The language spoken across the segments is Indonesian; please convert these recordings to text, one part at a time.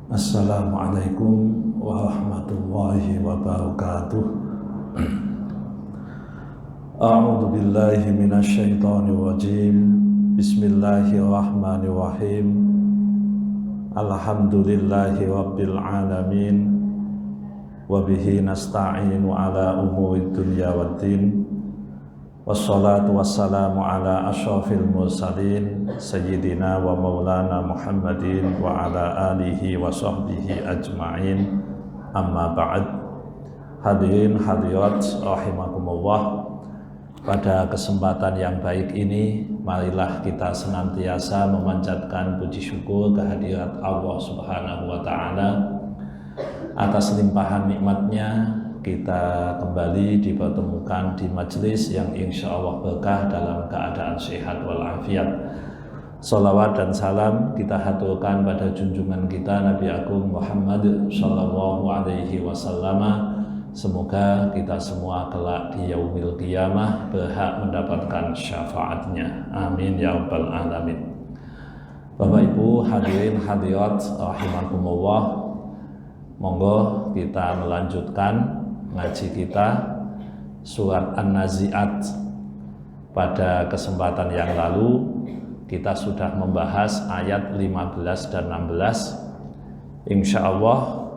Assalamualaikum warahmatullahi wabarakatuh. A'udzu billahi minasyaitonir rajim. Bismillahirrahmanirrahim. Alhamdulillahi rabbil alamin. Wa bihi nasta'inu ala umurid dunya waddin. Wassalatu wassalamu ala asyrafil mursalin sayyidina wa maulana Muhammadin wa ala alihi wa sahbihi ajma'in. Amma ba'd. Hadirin hadirat rahimakumullah. Pada kesempatan yang baik ini, marilah kita senantiasa memanjatkan puji syukur kehadirat Allah Subhanahu wa taala atas limpahan nikmatnya. Kita kembali dipertemukan di majelis yang insya Allah berkah dalam keadaan sehat walafiat. Salawat dan salam kita haturkan pada junjungan kita Nabi Agung Muhammad Sallallahu Alaihi Wasallam. Semoga kita semua kelak di yaumil qiyamah berhak mendapatkan syafaatnya. Amin ya rabbal alamin. Bapak Ibu hadirin hadirat rahimakumullah, monggo kita melanjutkan ngaji kita surat An-Nazi'at. Pada kesempatan yang lalu kita sudah membahas ayat 15 dan 16. Insya Allah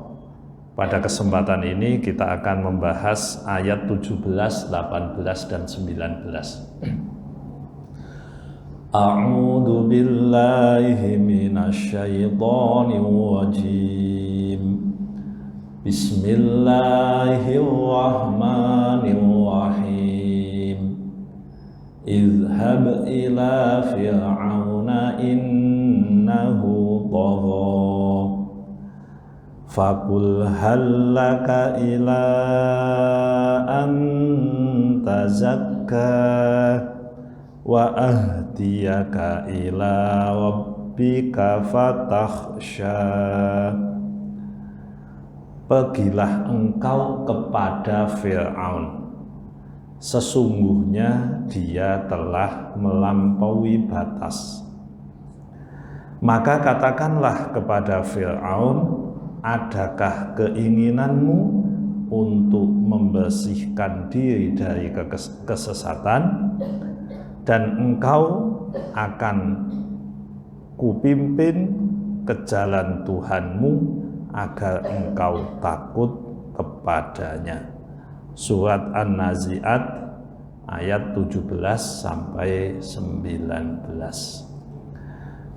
pada kesempatan ini kita akan membahas ayat 17, 18 dan 19. A'udzu billahi minasyaitonir rajim. Bismillahirrahmanirrahim. Izhab ila fir'auna innahu tagha. Faqul hal laka ila an tazakka wa ahdiyaka ila rabbika fatakhsha. Pergilah engkau kepada Fir'aun, sesungguhnya dia telah melampaui batas. Maka katakanlah kepada Fir'aun, adakah keinginanmu untuk membersihkan diri dari kesesatan, dan engkau akan kupimpin ke jalan Tuhanmu agar engkau takut kepadanya. Surat An-Nazi'at ayat 17 sampai 19.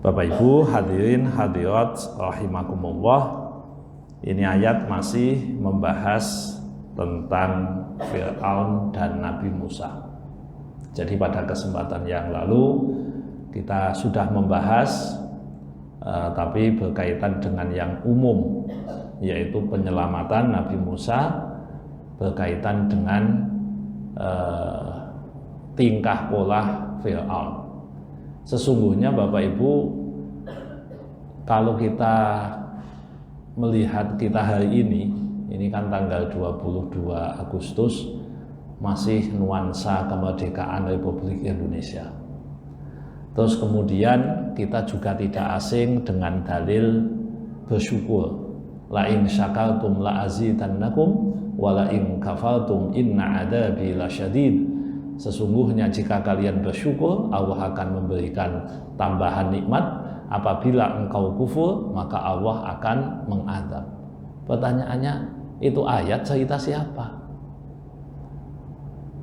Bapak Ibu hadirin hadirat rahimakumullah, ini ayat masih membahas tentang Fir'aun dan Nabi Musa. Jadi pada kesempatan yang lalu kita sudah membahas tapi berkaitan dengan yang umum, yaitu penyelamatan Nabi Musa berkaitan dengan tingkah pola Fir'aun. Sesungguhnya Bapak Ibu, kalau kita melihat kita hari ini kan tanggal 22 Agustus, masih nuansa kemerdekaan Republik Indonesia. Terus kemudian kita juga tidak asing dengan dalil bersyukur. La in syakartum la azidannakum wa la in kafartum inna adabi lasyadid. Sesungguhnya jika kalian bersyukur, Allah akan memberikan tambahan nikmat. Apabila engkau kufur, maka Allah akan mengadab. Pertanyaannya, itu ayat cerita siapa?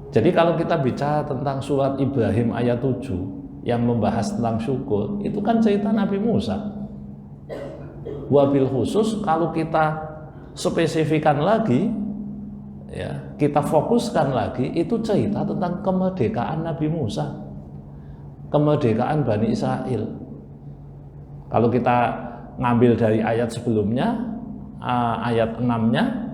Jadi kalau kita bicara tentang surat Ibrahim ayat 7 yang membahas tentang syukur, itu kan cerita Nabi Musa. Wabil khusus kalau kita spesifikan lagi, ya, kita fokuskan lagi, itu cerita tentang kemerdekaan Nabi Musa, kemerdekaan Bani Israel. Kalau kita ngambil dari ayat sebelumnya, ayat 6-nya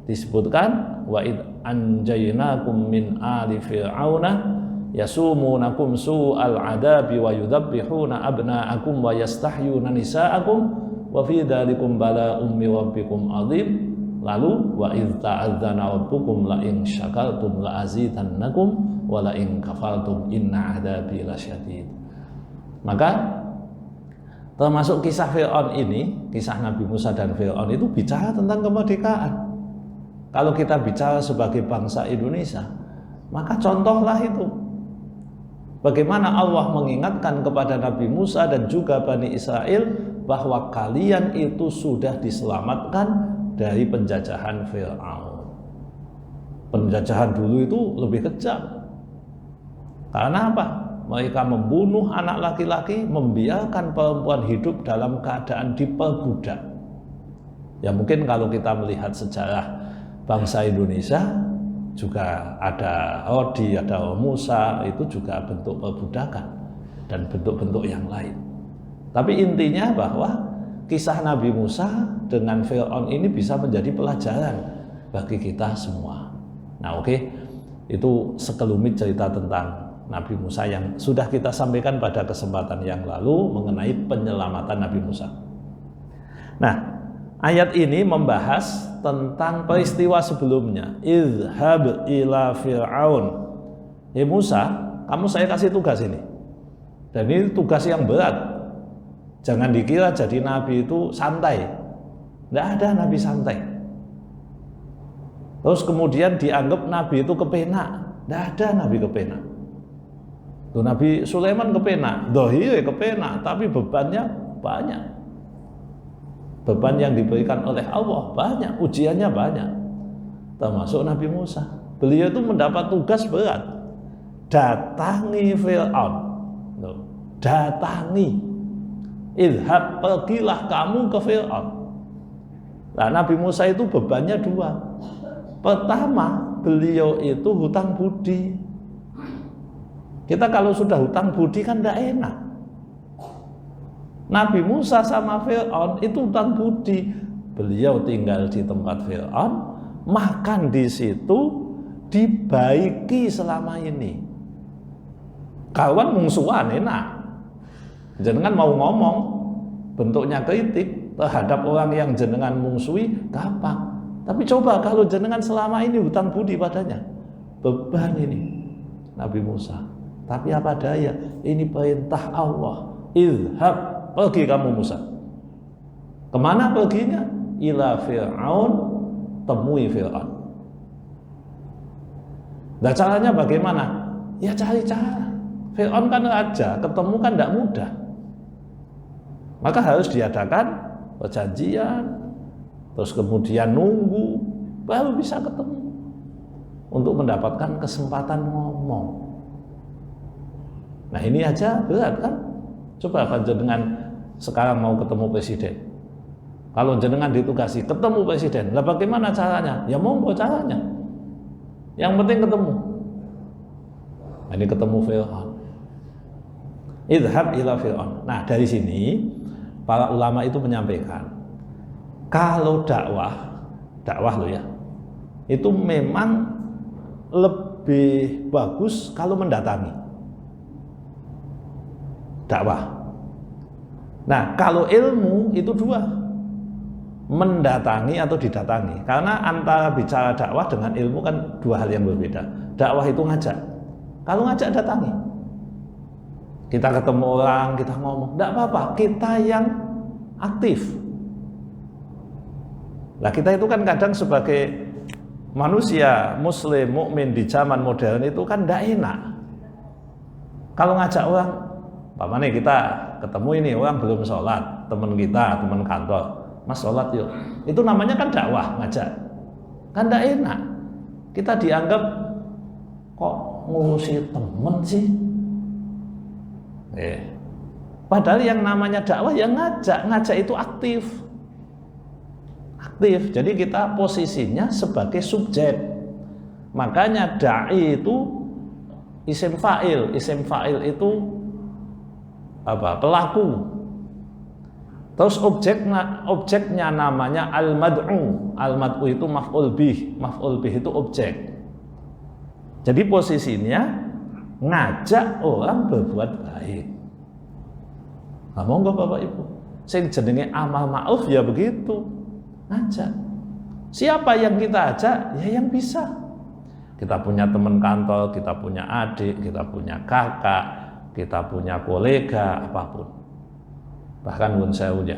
disebutkan wa id anjaynakum min ali fir'auna yasumunakum su'al adabi wa yudabbihuna abna'akum wa yastahyuna nisa'akum wa fi dzalikum bala'um min rabbikum 'adzim. Lalu wa idz ta'adzana rabbukum la in syakartum la azidannakum wa la in kafartum inna 'adzabi lasyadid. Maka Termasuk kisah Fir'aun ini, kisah Nabi Musa dan Fir'aun itu bicara tentang kemerdekaan. Kalau kita bicara sebagai bangsa Indonesia, maka contohlah itu. Bagaimana Allah mengingatkan kepada Nabi Musa dan juga Bani Israel bahwa kalian itu sudah diselamatkan dari penjajahan Fir'aun. Penjajahan dulu itu lebih kejam. Karena apa? Mereka membunuh anak laki-laki, membiarkan perempuan hidup dalam keadaan diperbudak. Ya mungkin kalau kita melihat sejarah bangsa Indonesia, juga ada Rodi, ada Musa, itu juga bentuk perbudakan dan bentuk-bentuk yang lain. Tapi intinya bahwa kisah Nabi Musa dengan Fir'aun ini bisa menjadi pelajaran bagi kita semua. Nah oke, itu sekelumit cerita tentang Nabi Musa yang sudah kita sampaikan pada kesempatan yang lalu mengenai penyelamatan Nabi Musa. Nah, ayat ini membahas tentang peristiwa sebelumnya. Idhhab ila Fir'aun. Musa, kamu saya kasih tugas ini. Dan ini tugas yang berat. Jangan dikira jadi nabi itu santai. Tidak ada nabi santai. Terus kemudian dianggap nabi itu kepenak. Tidak ada nabi kepenak. Tuh, Nabi Sulaiman kepenak, dohir kepenak, tapi bebannya banyak. Beban yang diberikan oleh Allah banyak, ujiannya banyak. Termasuk Nabi Musa. Beliau itu mendapat tugas berat. Datangi Fir'aun. Datangi. Idhab, pergilah kamu ke Fir'aun. Nah, Nabi Musa itu bebannya dua. Pertama, beliau itu hutang budi. Kita kalau sudah hutang budi kan tidak enak. Nabi Musa sama Fir'aun itu hutang budi. Beliau tinggal di tempat Fir'aun, makan di situ, dibaiki selama ini. Kawan mungsuhan enak. Jenengan mau ngomong, bentuknya kritik terhadap orang yang jenengan mungsuhi, gampang. Tapi coba kalau jenengan selama ini hutang budi padanya, beban ini Nabi Musa. Tapi apa daya, ini perintah Allah. Idhab, pergi kamu Musa. Kemana perginya? Ila Fir'aun, temui Fir'aun. Nah caranya bagaimana? Ya cari cara. Fir'aun kan raja, ketemu kan tidak mudah. Maka harus diadakan perjanjian, terus kemudian nunggu, baru bisa ketemu. Untuk mendapatkan kesempatan ngomong. Nah ini aja berat kan? Coba kan jenengan sekarang mau ketemu presiden. Kalau jenengan ditugasi ketemu presiden, lah bagaimana caranya? Ya monggo caranya. Yang penting ketemu. Nah, ini ketemu Fir'aun. Idhab ila Fir'aun. Nah dari sini para ulama itu menyampaikan, kalau dakwah loh ya, itu memang lebih bagus kalau mendatangi. Dakwah. Nah, kalau ilmu itu dua, mendatangi atau didatangi. Karena antara bicara dakwah dengan ilmu kan dua hal yang berbeda. Dakwah itu ngajak. Kalau ngajak datangi. Kita ketemu orang, kita ngomong, tidak apa-apa, kita yang aktif. Nah, kita itu kan kadang sebagai manusia muslim, mukmin di zaman modern itu kan tidak enak. Kalau ngajak orang, nih kita ketemu ini orang belum sholat, teman kita, teman kantor, mas sholat yuk. Itu namanya kan dakwah, ngajak. Kan tidak enak. Kita dianggap kok ngurusi temen sih. Padahal yang namanya dakwah yang ngajak itu aktif. Aktif. Jadi kita posisinya sebagai subjek. Makanya dai itu isim fa'il. Isim fa'il itu pelaku. Terus objeknya namanya al-mad'u. Al-mad'u itu maf'ul bih. Maf'ul bih itu objek. Jadi posisinya ngajak orang berbuat baik. Nah, monggo Bapak Ibu. Sing jenenge amal ma'ruf ya begitu. Ngajak. Siapa yang kita ajak? Ya yang bisa. Kita punya teman kantor, kita punya adik, kita punya kakak, kita punya kolega, apapun. Bahkan Wun Sewu ya.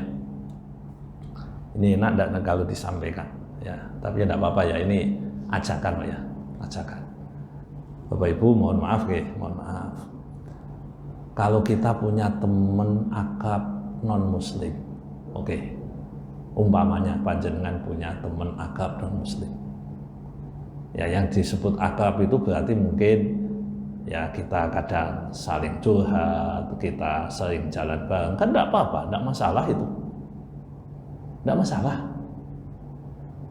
Ini enak enggak kalau disampaikan ya, tapi enggak apa-apa ya, ini ajakan ya, ajakan. Bapak Ibu mohon maaf mohon maaf. Kalau kita punya teman akrab non muslim, oke. Umpamanya panjenengan punya teman akrab non muslim. Ya, yang disebut akrab itu berarti mungkin ya kita kadang saling curhat, kita sering jalan bareng, kan enggak apa-apa, enggak masalah itu. Enggak masalah.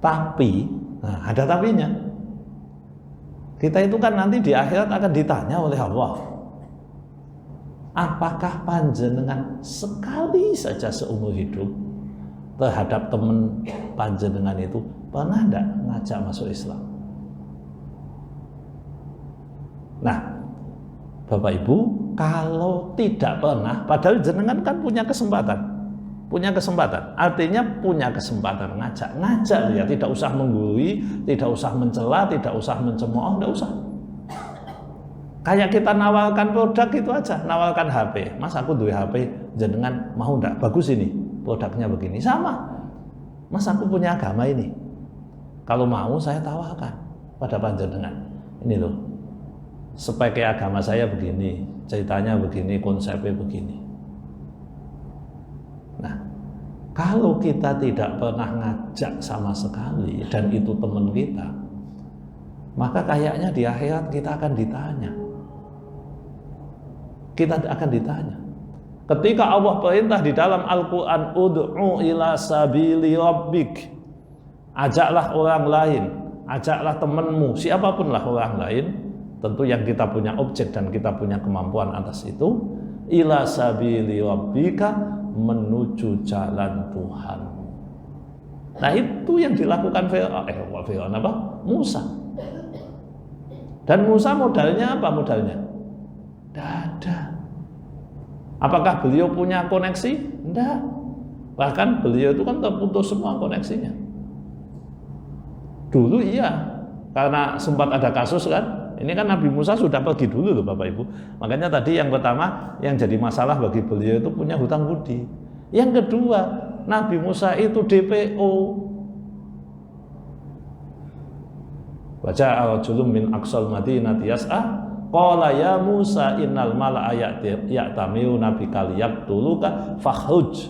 Tapi, nah ada tapinya. Kita itu kan nanti di akhirat akan ditanya oleh Allah. Apakah panjenengan sekali saja seumur hidup terhadap teman panjenengan itu pernah enggak ngajak masuk Islam? Nah, Bapak Ibu, kalau tidak pernah, padahal jenengan kan punya kesempatan, artinya punya kesempatan ngajak ya, tidak usah menggurui, tidak usah mencela, tidak usah mencemooh, tidak usah. Kayak kita nawarkan produk itu aja, nawarkan HP, Mas aku duwe HP, jenengan mau enggak? Bagus ini, produknya begini, sama. Mas aku punya agama ini, kalau mau saya tawarkan pada panjenengan, ini loh, spek agama saya begini, ceritanya begini, konsepnya begini. Nah, kalau kita tidak pernah ngajak sama sekali dan itu teman kita, maka kayaknya di akhirat kita akan ditanya. Ketika Allah perintah di dalam Al-Quran, ud'u ila sabili rabbik, ajaklah orang lain, ajaklah temanmu, siapapun lah orang lain, tentu yang kita punya objek dan kita punya kemampuan atas itu, ila sabili rabbika, menuju jalan Tuhan. Nah itu yang dilakukan Fir'aun Musa. Dan Musa modalnya apa? Tidak ada. Apakah beliau punya koneksi? Tidak. Bahkan beliau itu kan terputus semua koneksinya. Dulu iya, karena sempat ada kasus kan. Ini kan Nabi Musa sudah pergi dulu loh Bapak Ibu. Makanya tadi yang pertama yang jadi masalah bagi beliau itu punya hutang budi. Yang kedua, Nabi Musa itu DPO. Baca al-julum min aqsal madinati yas'a qala ya Musa innal mala'a ya'tamiuna bika liyaqtuluka fakhruj.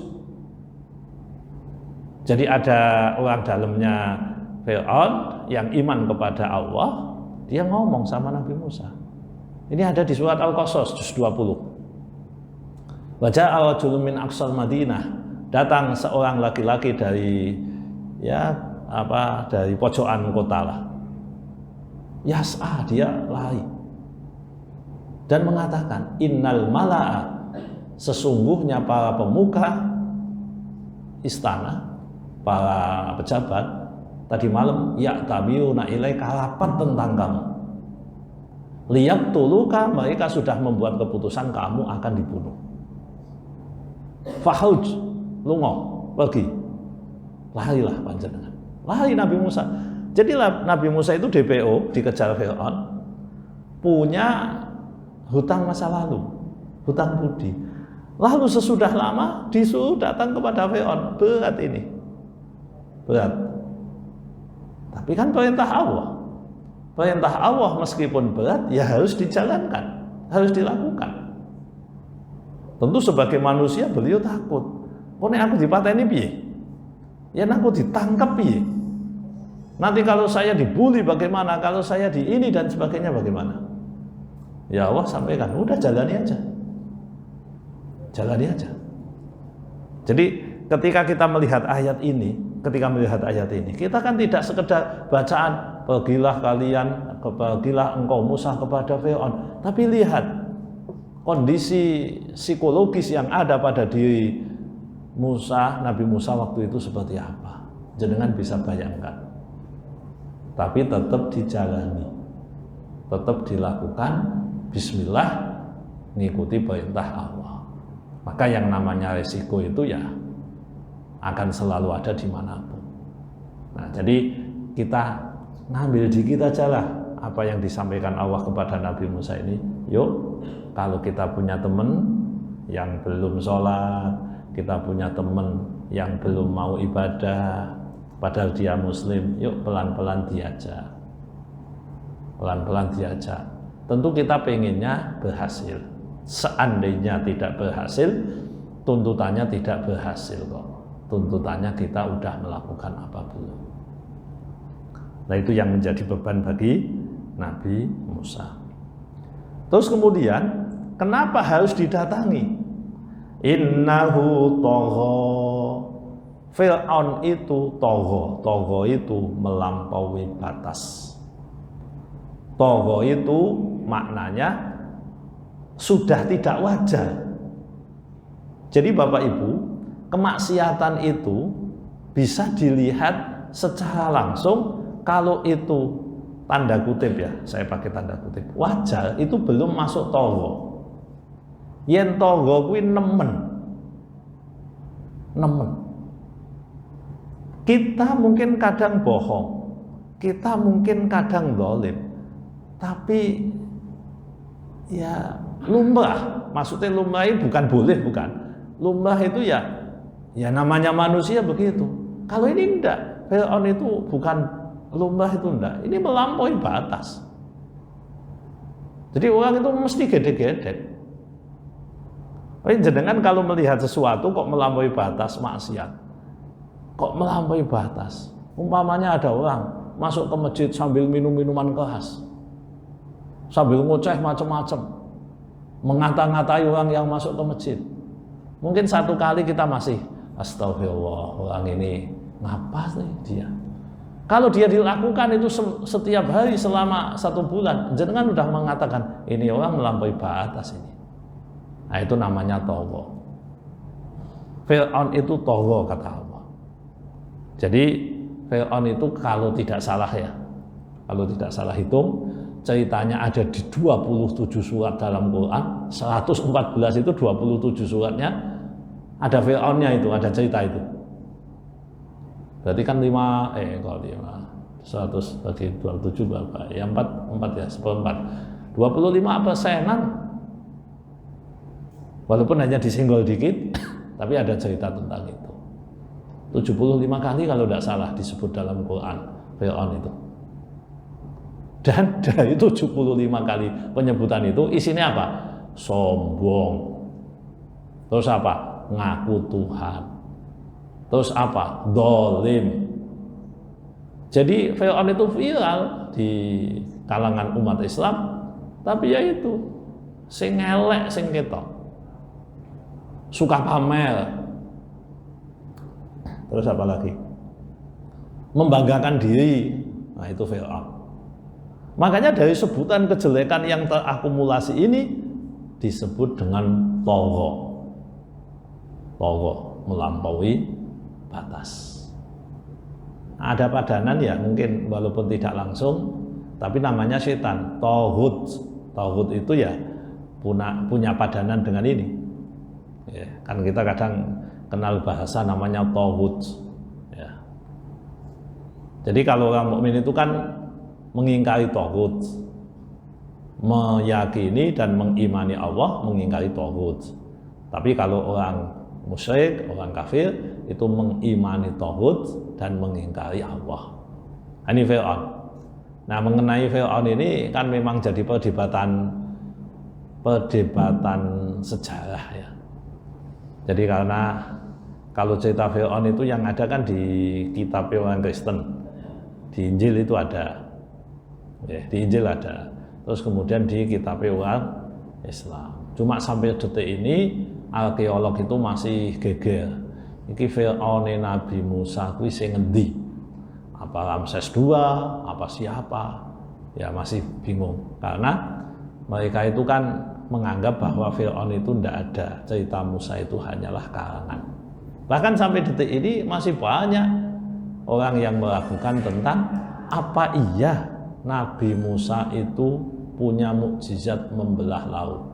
Jadi ada orang dalamnya Fir'aun yang iman kepada Allah, dia ngomong sama Nabi Musa. Ini ada di surat Al-Qasas juz 20. Baca al-julum min aqsal Madinah, datang seorang laki-laki dari dari pojokan kota lah. Yas'a, dia lari dan mengatakan innal mala'a, sesungguhnya para pemuka istana, para pejabat tadi malam ya'tabiuna ilaika, rapat tentang kamu, liyaqtuluka, mereka sudah membuat keputusan kamu akan dibunuh. Fakhruj, lungo, pergi, larilah panjenengan. Lari Nabi Musa. Jadi Nabi Musa itu DPO, dikejar Fir'aun, punya hutang masa lalu, hutang budi. Lalu sesudah lama disuruh datang kepada Fir'aun. Berat ini, berat. Tapi kan perintah Allah. Perintah Allah meskipun berat, ya harus dijalankan, harus dilakukan. Tentu sebagai manusia beliau takut. Kok nek aku dipateni piye? Ya aku ditangkap piye? Nanti kalau saya dibully bagaimana? Kalau saya di ini dan sebagainya bagaimana? Ya Allah sampaikan, udah jalani aja. Jalani aja. Jadi ketika kita melihat ayat ini, kita kan tidak sekedar bacaan, pergilah engkau Musa kepada Fir'aun, tapi lihat kondisi psikologis yang ada pada diri Musa, Nabi Musa waktu itu seperti apa. Jenengan bisa bayangkan. Tapi tetap dijalani, tetap dilakukan, bismillah, mengikuti perintah Allah. Maka yang namanya resiko itu ya akan selalu ada dimanapun. Nah, jadi kita ngambil di kita aja lah apa yang disampaikan Allah kepada Nabi Musa ini. Yuk, kalau kita punya teman yang belum sholat, kita punya teman yang belum mau ibadah, padahal dia muslim, yuk pelan-pelan diajak. Pelan-pelan diajak. Tentu kita pengennya berhasil. Seandainya tidak berhasil, tuntutannya tidak berhasil kok. Tuntutannya kita udah melakukan apa belum. Nah itu yang menjadi beban bagi Nabi Musa. Terus kemudian, kenapa harus didatangi? Innahu tagha. Fir'aun itu tagha. Tagha itu melampaui batas. Tagha itu maknanya sudah tidak wajar. Jadi Bapak Ibu, kemaksiatan itu bisa dilihat secara langsung kalau itu tanda kutip ya, saya pakai tanda kutip, wajar itu belum masuk tagha. Yen tagha kuwi nemen. Kita mungkin kadang bohong, kita mungkin kadang zalim, tapi ya lumrah. Maksudnya lumrah itu bukan boleh, bukan. Lumrah itu ya namanya manusia begitu. Kalau ini enggak, Fir'aun itu bukan lumrah, itu enggak. Ini melampaui batas. Jadi orang itu mesti gede-gede. Jenengan kalau melihat sesuatu kok melampaui batas maksiat, kok melampaui batas. Umpamanya ada orang masuk ke masjid sambil minum minuman keras, sambil ngoceh macam-macam, mengata-ngatai orang yang masuk ke masjid. Mungkin satu kali kita masih astagfirullah, orang ini ngapa sih dia. Kalau dia dilakukan itu setiap hari selama 1 bulan, jangan udah mengatakan ini orang melampaui batas ini. Nah itu namanya tagha. Fir'aun itu tagha kata Allah. Jadi Fir'aun itu kalau tidak salah ya, kalau tidak salah hitung, ceritanya ada di 27 surat dalam Quran. 114 itu 27 suratnya ada Fir'aunnya itu, ada cerita itu. Berarti kan 100 bagi 27 berapa? Ya 4 ya, 1/4. 25%-an. Walaupun hanya disenggol dikit, tapi ada cerita tentang itu. 75 kali kalau tidak salah disebut dalam Quran Fir'aun itu. Dan dari 75 kali penyebutan itu isinya apa? Sombong. Terus apa? Ngaku Tuhan. Terus apa? Dolim. Jadi Fir'aun itu viral di kalangan umat Islam, tapi ya itu sing ngelek, sing ketok, suka pamer. Terus apa lagi? Membanggakan diri. Nah itu Fir'aun. Makanya dari sebutan kejelekan yang terakumulasi ini disebut dengan tagha. Tagha, melampaui batas. Ada padanan ya mungkin walaupun tidak langsung, tapi namanya setan, taghut. Taghut itu ya punya padanan dengan ini. Ya, kan kita kadang kenal bahasa namanya taghut. Ya. Jadi kalau orang mukmin itu kan mengingkari taghut, meyakini dan mengimani Allah, mengingkari taghut. Tapi kalau orang musyrik, orang kafir itu mengimani taghut dan mengingkari Allah. Ini Fir'aun. Nah, mengenai Fir'aun ini kan memang jadi perdebatan sejarah ya. Jadi karena kalau cerita Fir'aun itu yang ada kan di kitab orang Kristen, di Injil itu ada. Ya, di Injil ada. Terus kemudian di kitab orang Islam. Cuma sampai detik ini arkeolog itu masih geger. Iki Fir'aun Nabi Musa kuwi sing ngendi? Apa Ramses II? Apa siapa? Ya masih bingung. Karena mereka itu kan menganggap bahwa Fir'aun itu tidak ada. Cerita Musa itu hanyalah karangan. Bahkan sampai detik ini masih banyak orang yang meragukan tentang apa iya Nabi Musa itu punya mukjizat membelah laut.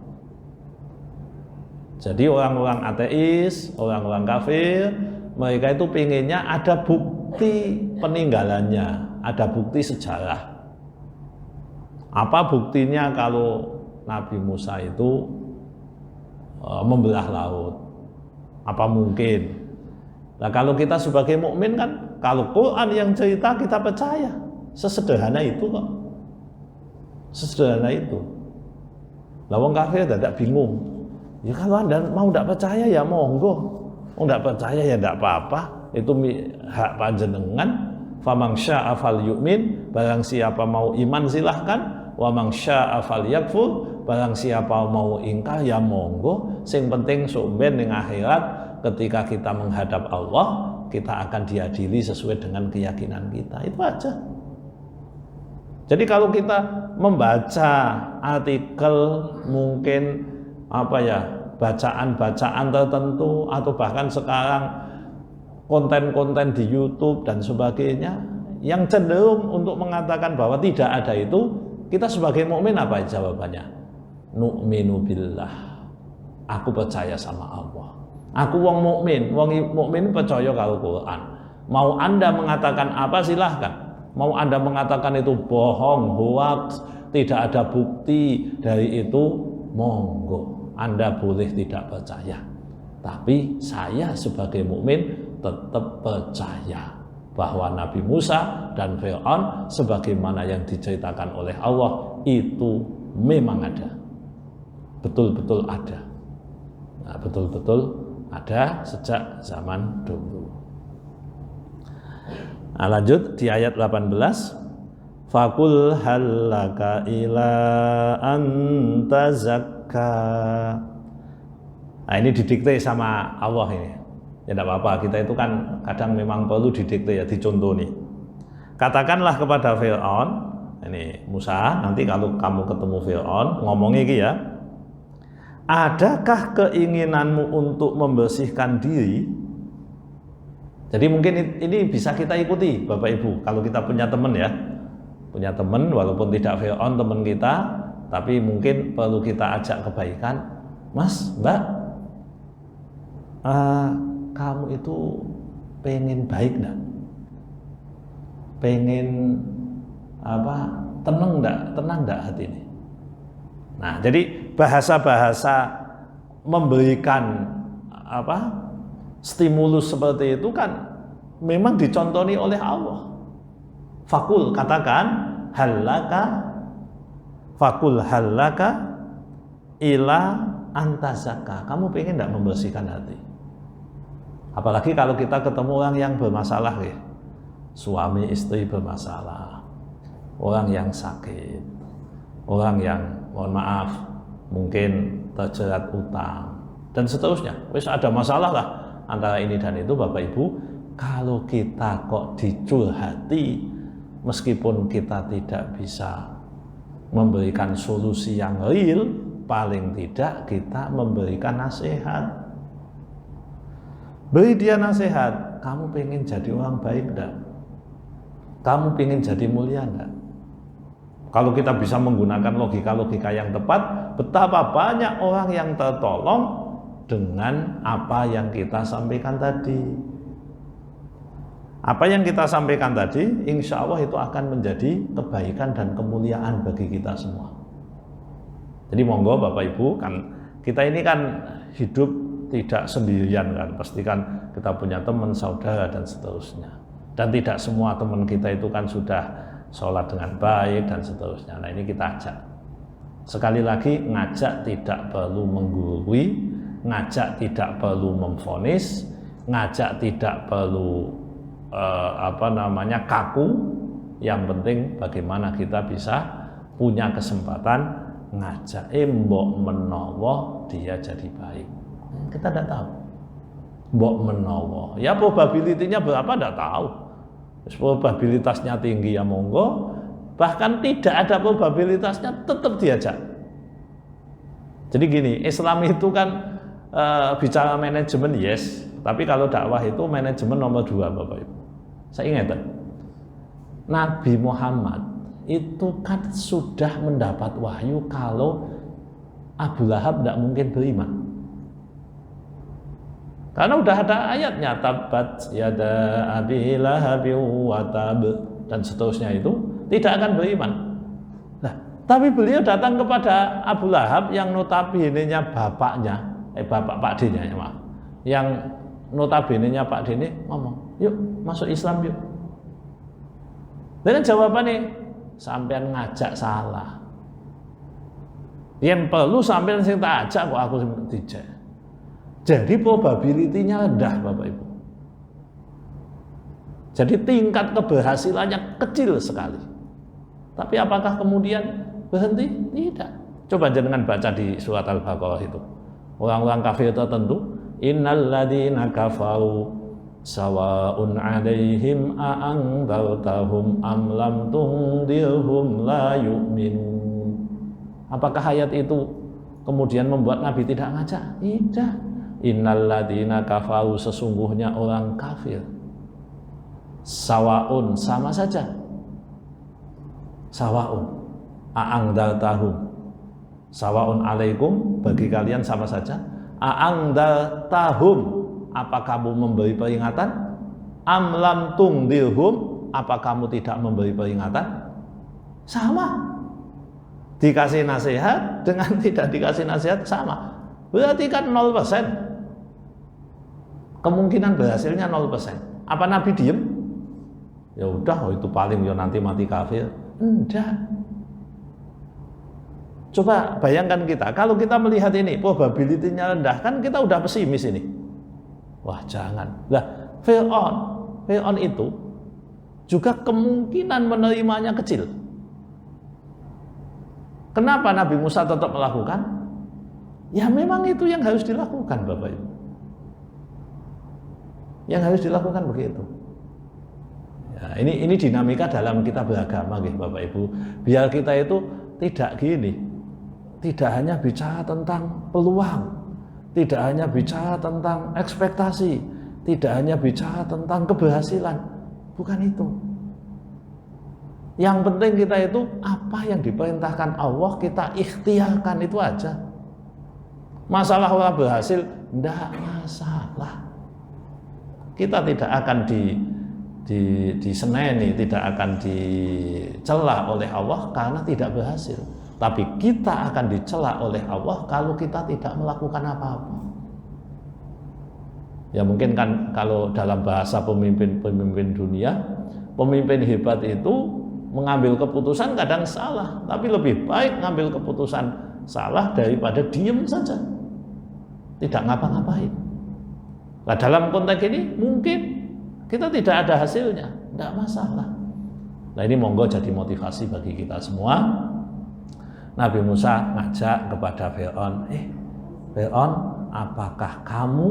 Jadi orang-orang ateis, orang-orang kafir, mereka itu pengennya ada bukti peninggalannya, ada bukti sejarah. Apa buktinya kalau Nabi Musa itu membelah laut? Apa mungkin? Nah, kalau kita sebagai mukmin kan, kalau Quran yang cerita kita percaya. Sesederhana itu kok. Sesederhana itu. Lah wong kafir tidak bingung. Ya kalau Anda mau tidak percaya ya monggo. Tidak percaya ya tidak apa-apa. Itu hak panjenengan. Faman syaa'a falyu'min, barang siapa mau iman silahkan. Wa man syaa'a falyakfur, barang siapa mau ingkar ya monggo. Sing penting sumben ning akhirat ketika kita menghadap Allah, kita akan diadili sesuai dengan keyakinan kita. Itu aja. Jadi kalau kita membaca artikel mungkin bacaan-bacaan tertentu atau bahkan sekarang konten-konten di YouTube dan sebagainya yang cenderung untuk mengatakan bahwa tidak ada itu, kita sebagai mukmin apa jawabannya? Nu'minu billah. Aku percaya sama Allah. Aku wong mukmin percaya kalau Quran. Mau Anda mengatakan apa silahkan. Mau Anda mengatakan itu bohong, hoax, tidak ada bukti dari itu, monggo. Anda boleh tidak percaya. Tapi saya sebagai mukmin tetap percaya bahwa Nabi Musa dan Fir'aun sebagaimana yang diceritakan oleh Allah itu memang ada. Betul-betul ada. Nah, betul-betul ada sejak zaman dulu. Nah, lanjut di ayat 18. Fakul halaka ila anta zakka. Nah, ini didikte sama Allah ini. Ya tidak apa-apa, kita itu kan kadang memang perlu didikte ya, dicontoh nih. Katakanlah kepada Fir'aun, ini Musa, nanti kalau kamu ketemu Fir'aun, ngomongnya gitu ya. Adakah keinginanmu untuk membersihkan diri? Jadi mungkin ini bisa kita ikuti Bapak Ibu, kalau kita punya teman ya. Punya teman, walaupun tidak Fir'aun teman kita, tapi mungkin perlu kita ajak kebaikan. Mas, Mbak, kamu itu pengen baik enggak? Pengen tenang enggak hati ini? Nah, jadi bahasa-bahasa memberikan stimulus seperti itu kan memang dicontoni oleh Allah. Fakul, katakan halaka ila antazaka. Kamu pengen enggak membersihkan hati? Apalagi kalau kita ketemu orang yang bermasalah ya. Suami istri bermasalah, orang yang sakit, orang yang mohon maaf mungkin terjerat utang dan seterusnya. Wis ada masalah lah antara ini dan itu Bapak Ibu. Kalau kita kok dicurhati, meskipun kita tidak bisa memberikan solusi yang real, paling tidak kita memberikan nasihat. Beri dia nasihat, kamu pengen jadi orang baik enggak? Kamu pengen jadi mulia enggak? Kalau kita bisa menggunakan logika-logika yang tepat, betapa banyak orang yang tertolong dengan apa yang kita sampaikan tadi. Apa yang kita sampaikan tadi, insya Allah itu akan menjadi kebaikan dan kemuliaan bagi kita semua. Jadi monggo Bapak Ibu, kan kita ini kan hidup tidak sendirian kan, pastikan kita punya teman, saudara dan seterusnya. Dan tidak semua teman kita itu kan sudah sholat dengan baik dan seterusnya. Nah, ini kita ajak. Sekali lagi, ngajak tidak perlu menggurui, ngajak tidak perlu memvonis, ngajak tidak perlu kaku. Yang penting bagaimana kita bisa punya kesempatan ngajak mbok menawa dia jadi baik. Kita tidak tahu. Mbok menawa, ya probabilitasnya berapa tidak tahu. Probabilitasnya tinggi ya monggo, bahkan tidak ada probabilitasnya tetap diajak. Jadi gini, Islam itu kan bicara manajemen yes, tapi kalau dakwah itu manajemen nomor 2 Bapak Ibu. Saya ingat Nabi Muhammad itu kan sudah mendapat wahyu kalau Abu Lahab tidak mungkin beriman. Karena udah ada ayatnya, tabat yada abi lahabin wa tab dan seterusnya, itu tidak akan beriman. Nah, tapi beliau datang kepada Abu Lahab yang notabene-nya bapaknya, bapak Pak D-nya ya maaf. yang notabene-nya Pak Dene ngomong, yuk masuk Islam yuk. Dengan jawabannya, sampean ngajak salah. Yang perlu sampean sing tak ajak kok aku dijak. Jadi probability-nya rendah Bapak Ibu. Jadi tingkat keberhasilannya kecil sekali. Tapi apakah kemudian berhenti? Tidak. Coba jangan baca di surat Al-Baqarah itu. Orang-orang kafir tertentu, innal ladzina kafaru sawa'un 'alaihim a'anzartahum am lam tundirhum la yu'minun. Apakah ayat itu kemudian membuat Nabi tidak ngajak? Tidak. Innal ladzina kafaru, sesungguhnya orang kafir, sawa'un, sama saja. Sawa'un a'anzartahum, sawa'un alaikum, bagi kalian sama saja. A'anzartahum, apa kamu memberi peringatan? Am lam tungdirhum, apa kamu tidak memberi peringatan? Sama. Dikasih nasihat dengan tidak dikasih nasihat sama. Berarti kan 0%. Kemungkinan berhasilnya 0%. Apa Nabi diem? Ya udah, itu paling ya nanti mati kafir. Enggak. Coba bayangkan kita, kalau kita melihat ini probability-nya rendah, kan kita udah pesimis ini. Wah jangan. Lah Fir'aun itu juga kemungkinan menerimanya kecil. Kenapa Nabi Musa tetap melakukan? Ya memang itu yang harus dilakukan Bapak Ibu. Yang harus dilakukan begitu. Ya, ini dinamika dalam kita beragama gitu Bapak Ibu. Biar kita itu tidak gini. Tidak hanya bicara tentang peluang, tidak hanya bicara tentang ekspektasi, tidak hanya bicara tentang keberhasilan. Bukan itu. Yang penting kita itu apa yang diperintahkan Allah kita ikhtiarkan, itu aja. Masalah orang berhasil, tidak masalah. Kita tidak akan diseneni, tidak akan dicela oleh Allah karena tidak berhasil. Tapi kita akan dicela oleh Allah kalau kita tidak melakukan apa-apa. Ya mungkin kan kalau dalam bahasa pemimpin dunia, pemimpin hebat itu mengambil keputusan kadang salah, tapi lebih baik ngambil keputusan salah daripada diem saja, tidak ngapa-ngapain. Nah dalam konteks ini mungkin kita tidak ada hasilnya, tidak masalah. Nah ini monggo jadi motivasi bagi kita semua. Nabi Musa ngajak kepada Fir'aun, Fir'aun, apakah kamu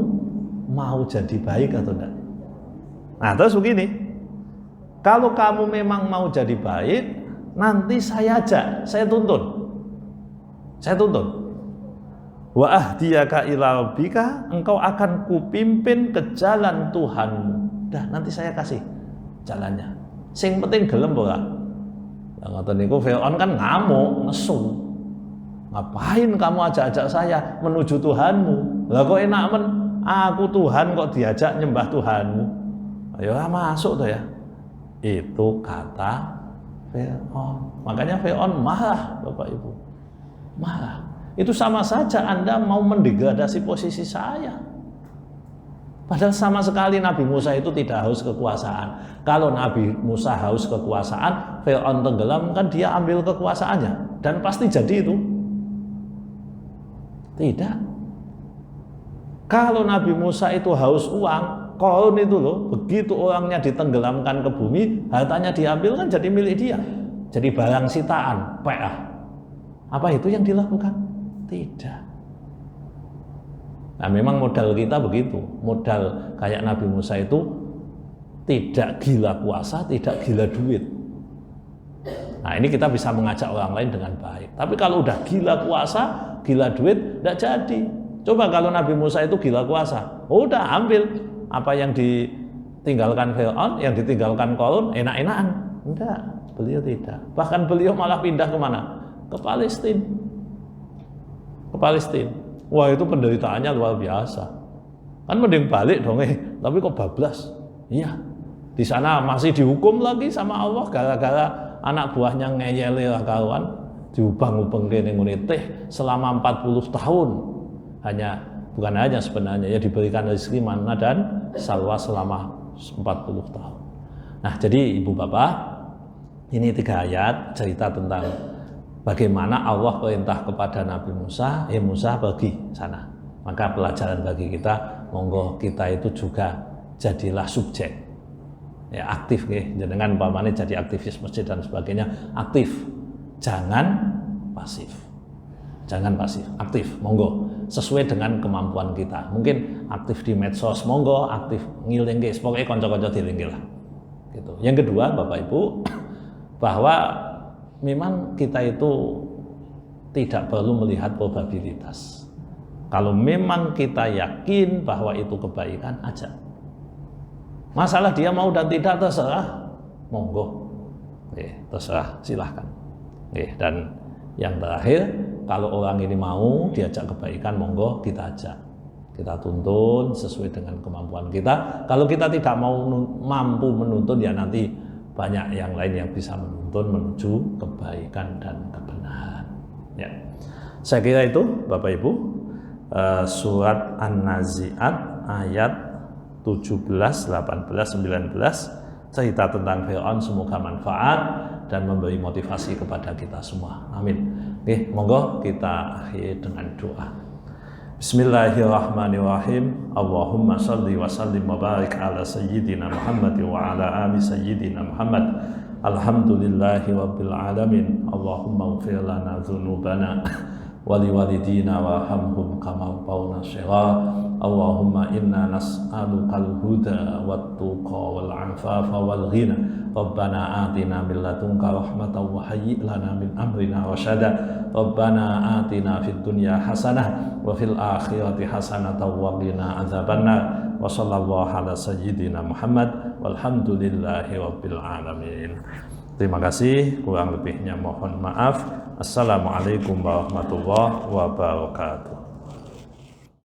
mau jadi baik atau tidak? Nah terus begini, kalau kamu memang mau jadi baik, nanti saya ajak, saya tuntun. Wa ahdiyaka ila rabbika, engkau akan kupimpin ke jalan Tuhanmu. Dah nanti saya kasih jalannya. Sing penting gelem ora. Lah ngoten niku Fir'aun kan ngamuk, nesu. Ngapain kamu ajak-ajak saya menuju Tuhanmu? Lah kok enak men, aku Tuhan kok diajak nyembah Tuhanmu. Ayo masuk tuh ya. Itu kata Fir'aun. Makanya Fir'aun marah Bapak Ibu. Marah. Itu sama saja Anda mau mendegradasi posisi saya. Padahal sama sekali Nabi Musa itu tidak haus kekuasaan. Kalau Nabi Musa haus kekuasaan, Fir'aun tenggelam, kan dia ambil kekuasaannya. Dan pasti jadi itu. Tidak. Kalau Nabi Musa itu haus uang, Qarun itu loh, begitu orangnya ditenggelamkan ke bumi, hartanya diambil kan jadi milik dia. Jadi barang sitaan, PA. Apa itu yang dilakukan? Tidak. Nah memang modal kita begitu. Modal kayak Nabi Musa itu tidak gila kuasa, tidak gila duit. Nah ini kita bisa mengajak orang lain dengan baik. Tapi kalau udah gila kuasa, gila duit, tidak jadi. Coba kalau Nabi Musa itu gila kuasa, udah ambil. Apa yang ditinggalkan Fir'aun, yang ditinggalkan Qarun, enak-enakan. Enggak, beliau tidak. Bahkan beliau malah pindah kemana? Ke Palestina. Ke Palestina. Wah itu penderitaannya luar biasa. Kan mending balik dong tapi kok bablas. Iya. Di sana masih dihukum lagi sama Allah gara-gara anak buahnya ngeyeli kawan, diubang-ubang kene ngene teh selama 40 tahun. Hanya bukan hanya sebenarnya ya diberikan rezeki manna dan salwa selama 40 tahun. Nah, jadi Ibu Bapak, ini 3 ayat cerita tentang bagaimana Allah perintah kepada Nabi Musa, Musa pergi sana. Maka pelajaran bagi kita, monggo kita itu juga jadilah subjek. Ya, aktif nggih, jenengan umpamane jadi aktivis masjid dan sebagainya, aktif. Jangan pasif. Jangan pasif, aktif, monggo. Sesuai dengan kemampuan kita. Mungkin aktif di medsos, monggo, aktif ngiling nggih, pokoknya kanca-kanca dilinggih lah. Gitu. Yang kedua, Bapak Ibu, bahwa memang kita itu tidak perlu melihat probabilitas. Kalau memang kita yakin bahwa itu kebaikan, aja. Masalah dia mau dan tidak terserah, monggo. Terserah, silahkan. Dan yang terakhir, kalau orang ini mau diajak kebaikan, monggo kita ajak. Kita tuntun sesuai dengan kemampuan kita. Kalau kita tidak mampu menuntun, ya nanti banyak yang lain yang bisa menuntun menuju kebaikan dan kebenaran. Ya, saya kira itu Bapak Ibu, surat An-Nazi'at ayat 17, 18, 19 cerita tentang Fir'aun, semoga manfaat dan memberi motivasi kepada kita semua. Amin. Oke, monggo kita akhiri dengan doa. Bismillahirrahmanirrahim. Allahumma salli wa sallim wa barik ala sayyidina Muhammad wa ala ali sayyidina Muhammad. Alhamdulillahi rabbil alamin. Allahumma ighfir lana dzunubana wa liwalidina warhamhum kama rabbawna shaghira. Allahumma inna nas'aluka al-huda wat-tuqa wal-'afafa wal-ghina. Rabbana atina min ladunka rahmatan wa hayyi' lana min amrina rasyada. Rabbana atina fid dunya hasanah wa fil akhirati hasanatan wa qina adzabannar. Wa sallallahu ala sayyidina Muhammad walhamdulillahi rabbil alamin. Terima kasih, kurang lebihnya mohon maaf. Assalamualaikum warahmatullahi wabarakatuh.